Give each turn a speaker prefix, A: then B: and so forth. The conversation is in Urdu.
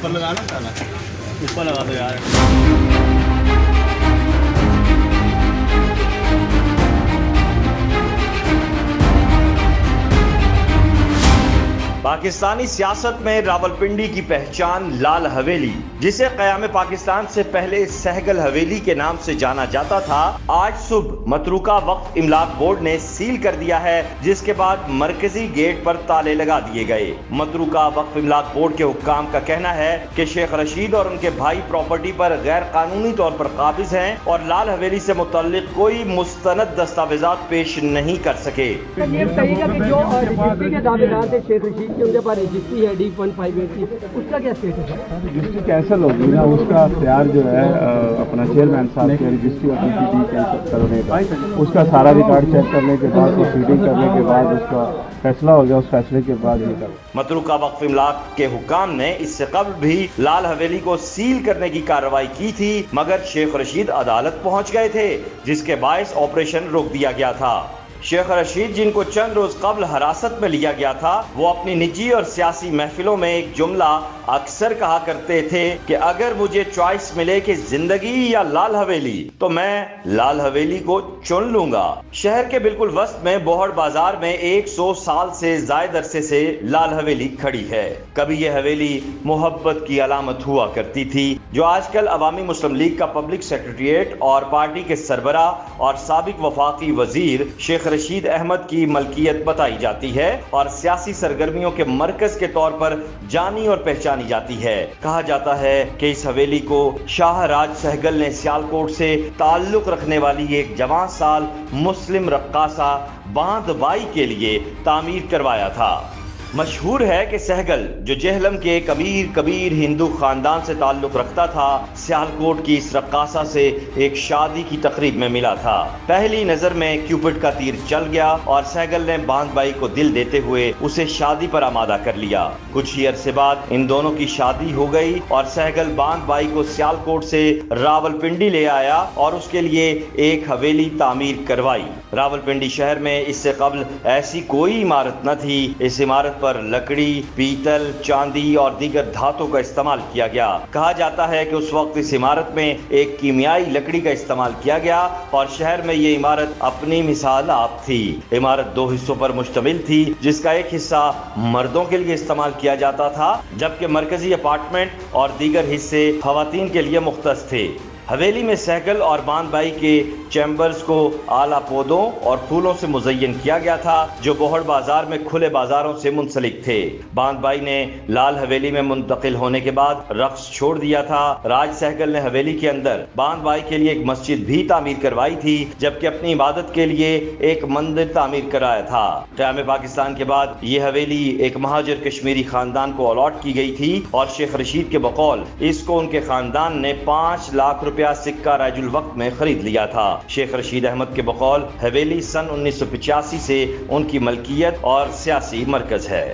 A: اوپر لگانا تھا نا، اوپر لگا دو یار۔
B: پاکستانی سیاست میں راولپنڈی کی پہچان لال حویلی، جسے قیام پاکستان سے پہلے سہگل حویلی کے نام سے جانا جاتا تھا، آج صبح متروکہ وقف املاک بورڈ نے سیل کر دیا ہے، جس کے بعد مرکزی گیٹ پر تالے لگا دیے گئے۔ متروکہ وقف املاک بورڈ کے حکام کا کہنا ہے کہ شیخ رشید اور ان کے بھائی پراپرٹی پر غیر قانونی طور پر قابض ہیں اور لال حویلی سے متعلق کوئی مستند دستاویزات پیش نہیں کر سکے۔
C: یہ بتائیے گا کہ جو رجسٹری کے دعویدار تھے شیخ رشید کے، ان کے پاس رجسٹری ہے D1580، اس کا کیا اسٹیٹس ہے؟
D: رجسٹری کینسل ہوگی نا، اس کا اختیار جو ہے اپنا چیئرمین صاحب کے رجسٹری اور DPD کینسل کرنے کا، اس کا سارا ریکارڈ چیک کرنے کے بعد پروسیڈنگ کرنے کے بعد اس کا فیصلہ ہو گیا، اس فیصلے کے بعد یہ کر
B: متروکہ وقف املاک کے حکام نے اس سے قبل بھی لال حویلی کو سیل کرنے کی کارروائی کی تھی، مگر شیخ رشید عدالت پہنچ گئے تھے، جس کے باعث آپریشن روک دیا گیا تھا۔ شیخ رشید، جن کو چند روز قبل حراست میں لیا گیا تھا، وہ اپنی نجی اور سیاسی محفلوں میں ایک جملہ اکثر کہا کرتے تھے کہ اگر مجھے چوائس ملے کہ زندگی یا لال حویلی تو میں لال حویلی کو چن لوں گا۔ شہر کے بالکل وسط میں بوہڑ بازار میں 100 سال سے زائد عرصے سے لال حویلی کھڑی ہے۔ کبھی یہ حویلی محبت کی علامت ہوا کرتی تھی، جو آج کل عوامی مسلم لیگ کا پبلک سیکریٹریٹ اور پارٹی کے سربراہ اور سابق وفاقی وزیر شیخ رشید احمد کی ملکیت بتائی جاتی ہے اور سیاسی سرگرمیوں کے مرکز کے طور پر جانی اور پہچانی جاتی ہے۔ کہا جاتا ہے کہ اس حویلی کو شاہ راج سہگل نے سیالکوٹ سے تعلق رکھنے والی ایک جوان سال مسلم رقاصہ باندھ بائی کے لیے تعمیر کروایا تھا۔ مشہور ہے کہ سہگل، جو جہلم کے کبیر ہندو خاندان سے تعلق رکھتا تھا، سیالکوٹ کی اس رقاصہ سے ایک شادی کی تقریب میں ملا تھا۔ پہلی نظر میں کیوپٹ کا تیر چل گیا اور سہگل نے باندھ بائی کو دل دیتے ہوئے اسے شادی پر آمادہ کر لیا۔ کچھ ہی عرصے بعد ان دونوں کی شادی ہو گئی اور سہگل باندھ بائی کو سیالکوٹ سے راولپنڈی لے آیا اور اس کے لیے ایک حویلی تعمیر کروائی۔ راولپنڈی شہر میں اس سے قبل ایسی کوئی عمارت نہ تھی۔ اس عمارت پر لکڑی، پیتل، چاندی اور دیگر دھاتوں کا استعمال کیا گیا۔ کہا جاتا ہے کہ اس وقت اس عمارت میں ایک کیمیائی لکڑی کا استعمال کیا گیا اور شہر میں یہ عمارت اپنی مثال آپ تھی۔ عمارت 2 حصوں پر مشتمل تھی، جس کا ایک حصہ مردوں کے لیے استعمال کیا جاتا تھا، جبکہ مرکزی اپارٹمنٹ اور دیگر حصے خواتین کے لیے مختص تھے۔ حویلی میں سہگل اور باندھ بائی کے چیمبرز کو اعلیٰ پودوں اور پھولوں سے مزین کیا گیا تھا، جو بوہڑ بازار میں کھلے بازاروں سے منسلک تھے۔ باندھ بائی نے لال حویلی میں منتقل ہونے کے بعد رقص چھوڑ دیا تھا۔ راج سہگل نے حویلی کے اندر باندھ بائی کے لیے ایک مسجد بھی تعمیر کروائی تھی، جبکہ اپنی عبادت کے لیے ایک مندر تعمیر کرایا تھا۔ قیام پاکستان کے بعد یہ حویلی ایک مہاجر کشمیری خاندان کو الاٹ کی گئی تھی اور شیخ رشید کے بقول اس کو ان کے خاندان نے 5 لاکھ روپیہ سکہ رائج الوقت میں خرید لیا تھا۔ شیخ رشید احمد کے بقول حویلی سن 1985 سے ان کی ملکیت اور سیاسی مرکز ہے۔